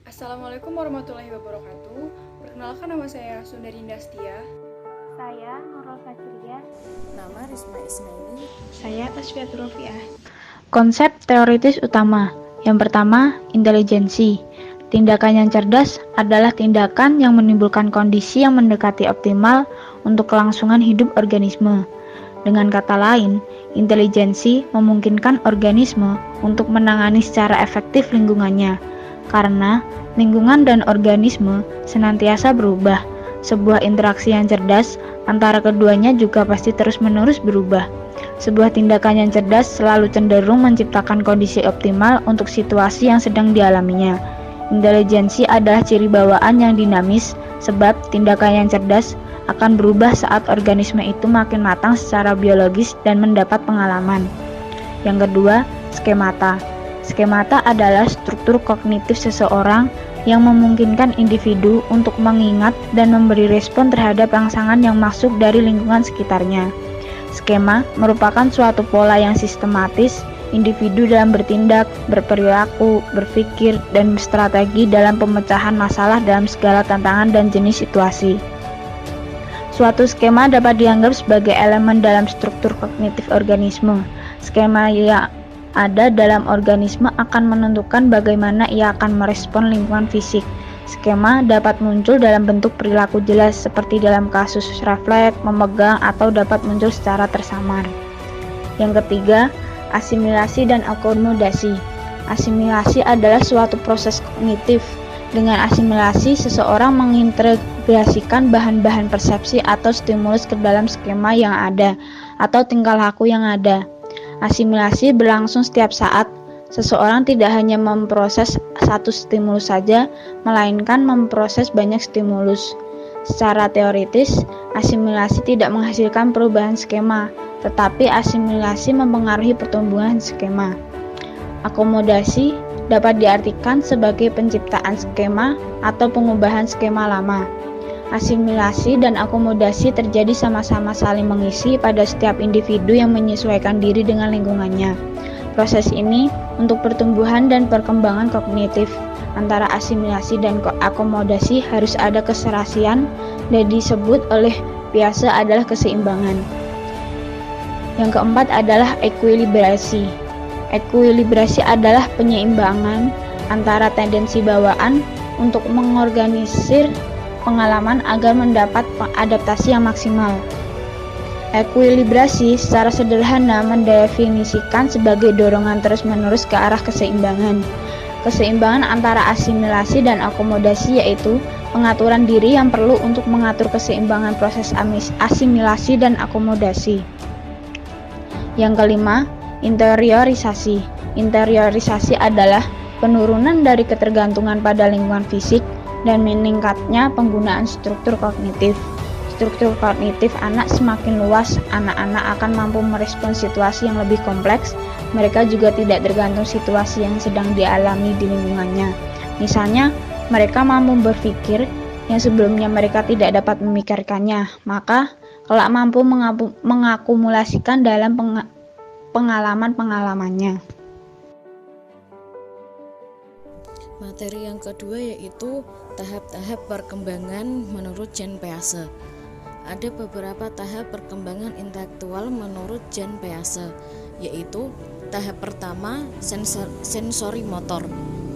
Assalamualaikum warahmatullahi wabarakatuh. Perkenalkan, nama saya Sundari Dastia. Saya Nurul Fajriah. Nama Risma Isnaini. Saya Tasfiatur Rofiah. Konsep teoritis utama. Yang pertama, intelijensi. Tindakan yang cerdas adalah tindakan yang menimbulkan kondisi yang mendekati optimal untuk kelangsungan hidup organisme. Dengan kata lain, intelijensi memungkinkan organisme untuk menangani secara efektif lingkungannya, karena lingkungan dan organisme senantiasa berubah. Sebuah interaksi yang cerdas antara keduanya juga pasti terus-menerus berubah. Sebuah tindakan yang cerdas selalu cenderung menciptakan kondisi optimal untuk situasi yang sedang dialaminya. Intelijensi adalah ciri bawaan yang dinamis, sebab tindakan yang cerdas akan berubah saat organisme itu makin matang secara biologis dan mendapat pengalaman. Yang kedua, skemata. Skemata adalah struktur kognitif seseorang yang memungkinkan individu untuk mengingat dan memberi respon terhadap rangsangan yang masuk dari lingkungan sekitarnya. Skema merupakan suatu pola yang sistematis individu dalam bertindak, berperilaku, berpikir, dan berstrategi dalam pemecahan masalah dalam segala tantangan dan jenis situasi. Suatu skema dapat dianggap sebagai elemen dalam struktur kognitif organisme. Skema yang ada dalam organisme akan menentukan bagaimana ia akan merespon lingkungan fisik. Skema dapat muncul dalam bentuk perilaku jelas seperti dalam kasus refleks, memegang, atau dapat muncul secara tersamar. Yang ketiga, asimilasi dan akomodasi. Asimilasi adalah suatu proses kognitif. Dengan asimilasi, seseorang mengintegrasikan bahan-bahan persepsi atau stimulus ke dalam skema yang ada atau tingkah laku yang ada. Asimilasi berlangsung setiap saat. Seseorang tidak hanya memproses satu stimulus saja, melainkan memproses banyak stimulus. Secara teoritis, asimilasi tidak menghasilkan perubahan skema, tetapi asimilasi mempengaruhi pertumbuhan skema. Akomodasi dapat diartikan sebagai penciptaan skema atau pengubahan skema lama. Asimilasi dan akomodasi terjadi sama-sama saling mengisi pada setiap individu yang menyesuaikan diri dengan lingkungannya. Proses ini untuk pertumbuhan dan perkembangan kognitif. Antara asimilasi dan akomodasi harus ada keserasian dan disebut oleh Piaget adalah keseimbangan. Yang keempat adalah ekuilibrasi. Ekuilibrasi adalah penyeimbangan antara tendensi bawaan untuk mengorganisir pengalaman agar mendapat adaptasi yang maksimal. Ekuilibrasi secara sederhana mendefinisikan sebagai dorongan terus-menerus ke arah keseimbangan. Keseimbangan antara asimilasi dan akomodasi yaitu pengaturan diri yang perlu untuk mengatur keseimbangan proses asimilasi dan akomodasi. Yang kelima, interiorisasi. Interiorisasi adalah penurunan dari ketergantungan pada lingkungan fisik dan meningkatnya penggunaan struktur kognitif. Struktur kognitif anak semakin luas, anak-anak akan mampu merespon situasi yang lebih kompleks. Mereka juga tidak tergantung situasi yang sedang dialami di lingkungannya. Misalnya, mereka mampu berpikir yang sebelumnya mereka tidak dapat memikirkannya, maka kelak mampu mengakumulasikan dalam pengalaman-pengalamannya. Materi yang kedua yaitu tahap-tahap perkembangan menurut Jean Piaget. Ada beberapa tahap perkembangan intelektual menurut Jean Piaget, yaitu tahap pertama sensori motor,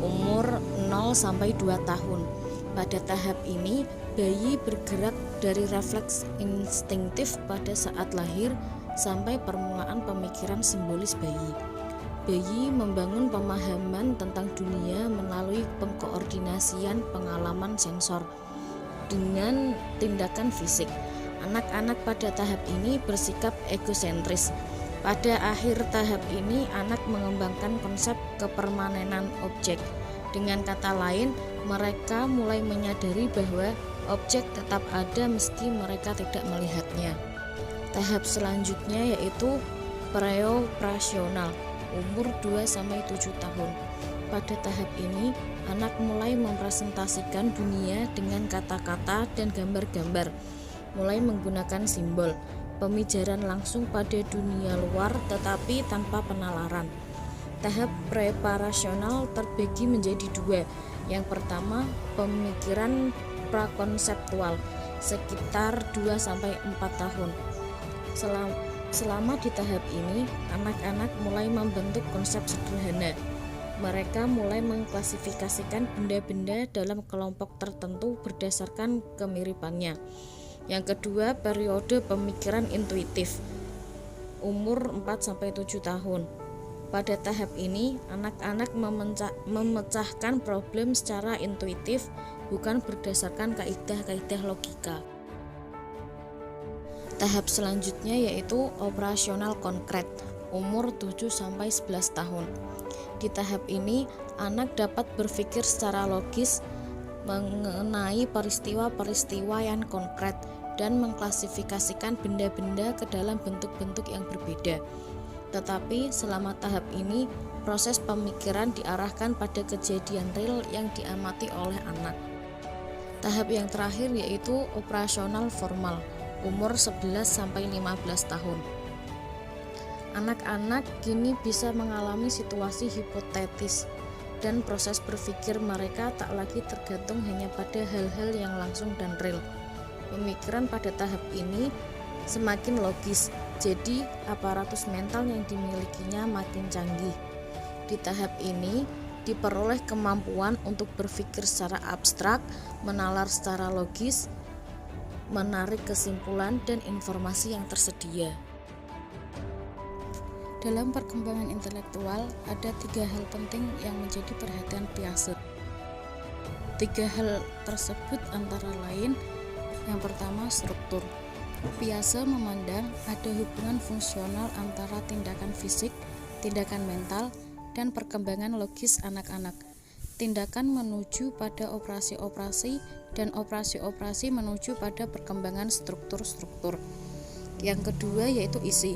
umur 0 sampai 2 tahun. Pada tahap ini, bayi bergerak dari refleks instinktif pada saat lahir sampai permulaan pemikiran simbolis bayi. Bayi membangun pemahaman tentang dunia melalui pengkoordinasian pengalaman sensor dengan tindakan fisik. Anak-anak pada tahap ini bersikap egosentris. Pada akhir tahap ini, anak mengembangkan konsep kepermanenan objek. Dengan kata lain, mereka mulai menyadari bahwa objek tetap ada meski mereka tidak melihatnya. Tahap selanjutnya yaitu preoperasional, umur 2-7 tahun. Pada tahap ini, anak mulai mempresentasikan dunia dengan kata-kata dan gambar-gambar, mulai menggunakan simbol, pemijaran langsung pada dunia luar tetapi tanpa penalaran. Tahap preparasional terbagi menjadi dua, Yang pertama, pemikiran prakonseptual sekitar 2-4 tahun. Selama di tahap ini, anak-anak mulai membentuk konsep sederhana. Mereka mulai mengklasifikasikan benda-benda dalam kelompok tertentu berdasarkan kemiripannya. Yang kedua, periode pemikiran intuitif, umur 4-7 tahun. Pada tahap ini, anak-anak memecahkan problem secara intuitif, bukan berdasarkan kaidah-kaidah logika. Tahap selanjutnya yaitu operasional konkret, umur 7-11 tahun. Di tahap ini, anak dapat berpikir secara logis mengenai peristiwa-peristiwa yang konkret dan mengklasifikasikan benda-benda ke dalam bentuk-bentuk yang berbeda. Tetapi selama tahap ini, proses pemikiran diarahkan pada kejadian real yang diamati oleh anak. Tahap yang terakhir yaitu operasional formal, umur 11-15 tahun. Anak-anak kini bisa mengalami situasi hipotetis dan proses berpikir mereka tak lagi tergantung hanya pada hal-hal yang langsung dan real. Pemikiran pada tahap ini semakin logis, jadi aparatus mental yang dimilikinya makin canggih. Di tahap ini diperoleh kemampuan untuk berpikir secara abstrak, menalar secara logis, menarik kesimpulan dan informasi yang tersedia. Dalam perkembangan intelektual, ada 3 hal penting yang menjadi perhatian Piaget. 3 hal tersebut antara lain, yang pertama struktur. Piaget memandang ada hubungan fungsional antara tindakan fisik, tindakan mental, dan perkembangan logis anak-anak. Tindakan menuju pada operasi-operasi dan operasi-operasi menuju pada perkembangan struktur-struktur. Yang kedua yaitu isi.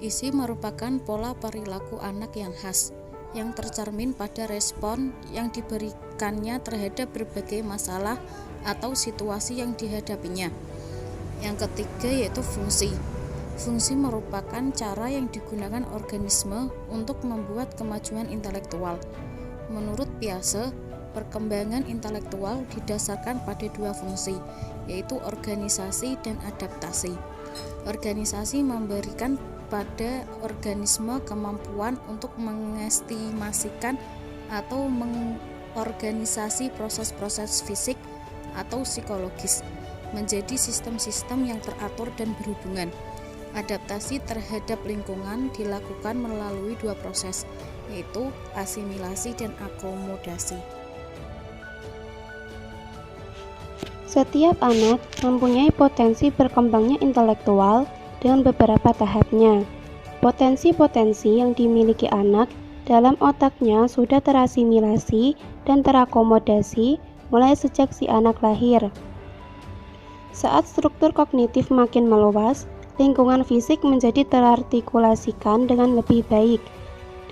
Isi merupakan pola perilaku anak yang khas, yang tercermin pada respon yang diberikannya terhadap berbagai masalah atau situasi yang dihadapinya. Yang ketiga yaitu fungsi. Fungsi merupakan cara yang digunakan organisme untuk membuat kemajuan intelektual. Menurut Piaget, perkembangan intelektual didasarkan pada 2 fungsi, yaitu organisasi dan adaptasi. Organisasi memberikan pada organisme kemampuan untuk mengestimasikan atau mengorganisasi proses-proses fisik atau psikologis menjadi sistem-sistem yang teratur dan berhubungan. Adaptasi terhadap lingkungan dilakukan melalui 2 proses, yaitu asimilasi dan akomodasi. Setiap anak mempunyai potensi berkembangnya intelektual dengan beberapa tahapnya. Potensi-potensi yang dimiliki anak dalam otaknya sudah terasimilasi dan terakomodasi mulai sejak si anak lahir. Saat struktur kognitif makin meluas, lingkungan fisik menjadi terartikulasikan dengan lebih baik.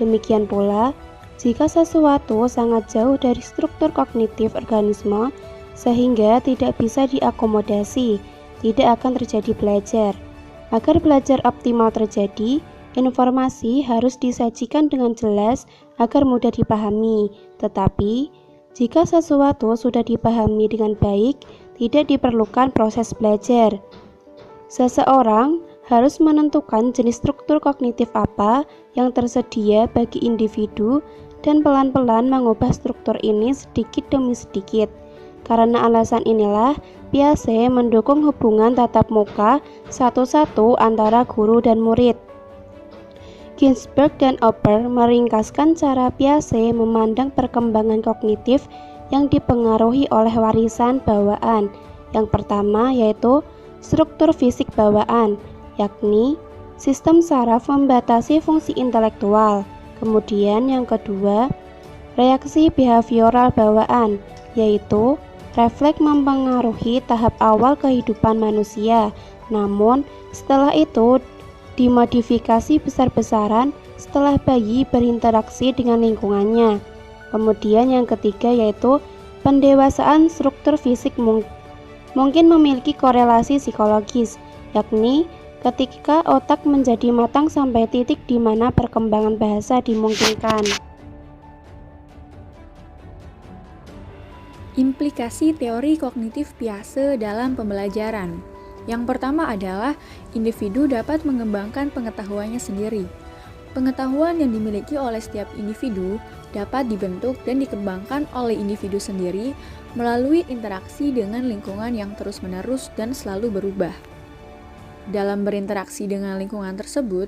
Demikian pula, jika sesuatu sangat jauh dari struktur kognitif organisme sehingga tidak bisa diakomodasi, tidak akan terjadi belajar. Agar belajar optimal terjadi, informasi harus disajikan dengan jelas agar mudah dipahami. Tetapi, jika sesuatu sudah dipahami dengan baik, tidak diperlukan proses belajar. Seseorang harus menentukan jenis struktur kognitif apa yang tersedia bagi individu dan pelan-pelan mengubah struktur ini sedikit demi sedikit. Karena alasan inilah, Piaget mendukung hubungan tatap muka satu-satu antara guru dan murid. Ginsberg dan Oper meringkaskan cara Piaget memandang perkembangan kognitif yang dipengaruhi oleh warisan bawaan. Yang pertama yaitu struktur fisik bawaan, yakni sistem saraf membatasi fungsi intelektual. Kemudian yang kedua, reaksi behavioral bawaan, yaitu refleks mempengaruhi tahap awal kehidupan manusia, namun setelah itu dimodifikasi besar-besaran setelah bayi berinteraksi dengan lingkungannya. Kemudian yang ketiga yaitu pendewasaan struktur fisik mungkin memiliki korelasi psikologis, yakni ketika otak menjadi matang sampai titik di mana perkembangan bahasa dimungkinkan. Implikasi teori kognitif Piaget dalam pembelajaran. Yang pertama adalah individu dapat mengembangkan pengetahuannya sendiri. Pengetahuan yang dimiliki oleh setiap individu dapat dibentuk dan dikembangkan oleh individu sendiri melalui interaksi dengan lingkungan yang terus-menerus dan selalu berubah. Dalam berinteraksi dengan lingkungan tersebut,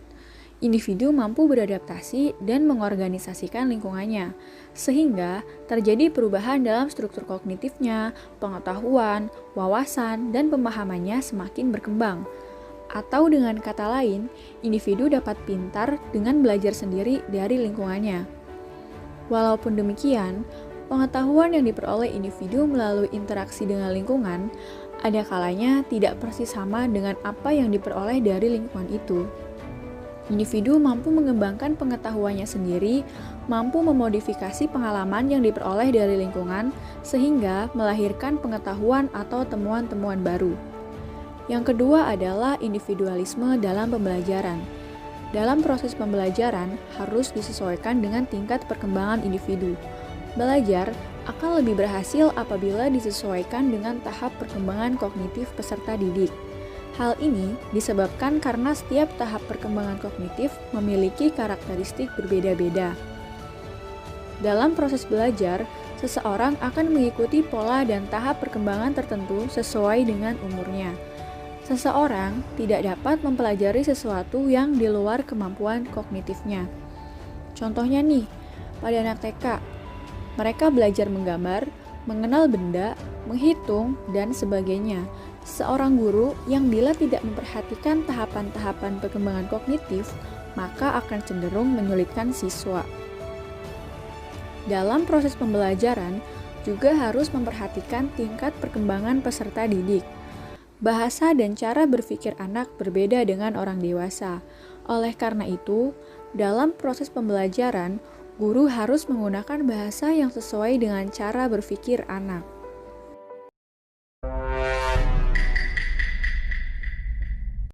individu mampu beradaptasi dan mengorganisasikan lingkungannya, sehingga terjadi perubahan dalam struktur kognitifnya, pengetahuan, wawasan, dan pemahamannya semakin berkembang. Atau dengan kata lain, individu dapat pintar dengan belajar sendiri dari lingkungannya. Walaupun demikian, pengetahuan yang diperoleh individu melalui interaksi dengan lingkungan ada kalanya tidak persis sama dengan apa yang diperoleh dari lingkungan itu. Individu mampu mengembangkan pengetahuannya sendiri, mampu memodifikasi pengalaman yang diperoleh dari lingkungan, sehingga melahirkan pengetahuan atau temuan-temuan baru. Yang kedua adalah individualisme dalam pembelajaran. Dalam proses pembelajaran harus disesuaikan dengan tingkat perkembangan individu. Belajar akan lebih berhasil apabila disesuaikan dengan tahap perkembangan kognitif peserta didik. Hal ini disebabkan karena setiap tahap perkembangan kognitif memiliki karakteristik berbeda-beda. Dalam proses belajar, seseorang akan mengikuti pola dan tahap perkembangan tertentu sesuai dengan umurnya. Seseorang tidak dapat mempelajari sesuatu yang di luar kemampuan kognitifnya. Contohnya nih, pada anak TK, mereka belajar menggambar, mengenal benda, menghitung, dan sebagainya. Seorang guru yang bila tidak memperhatikan tahapan-tahapan perkembangan kognitif, maka akan cenderung menyulitkan siswa. Dalam proses pembelajaran, juga harus memperhatikan tingkat perkembangan peserta didik. Bahasa dan cara berpikir anak berbeda dengan orang dewasa. Oleh karena itu, dalam proses pembelajaran, guru harus menggunakan bahasa yang sesuai dengan cara berpikir anak.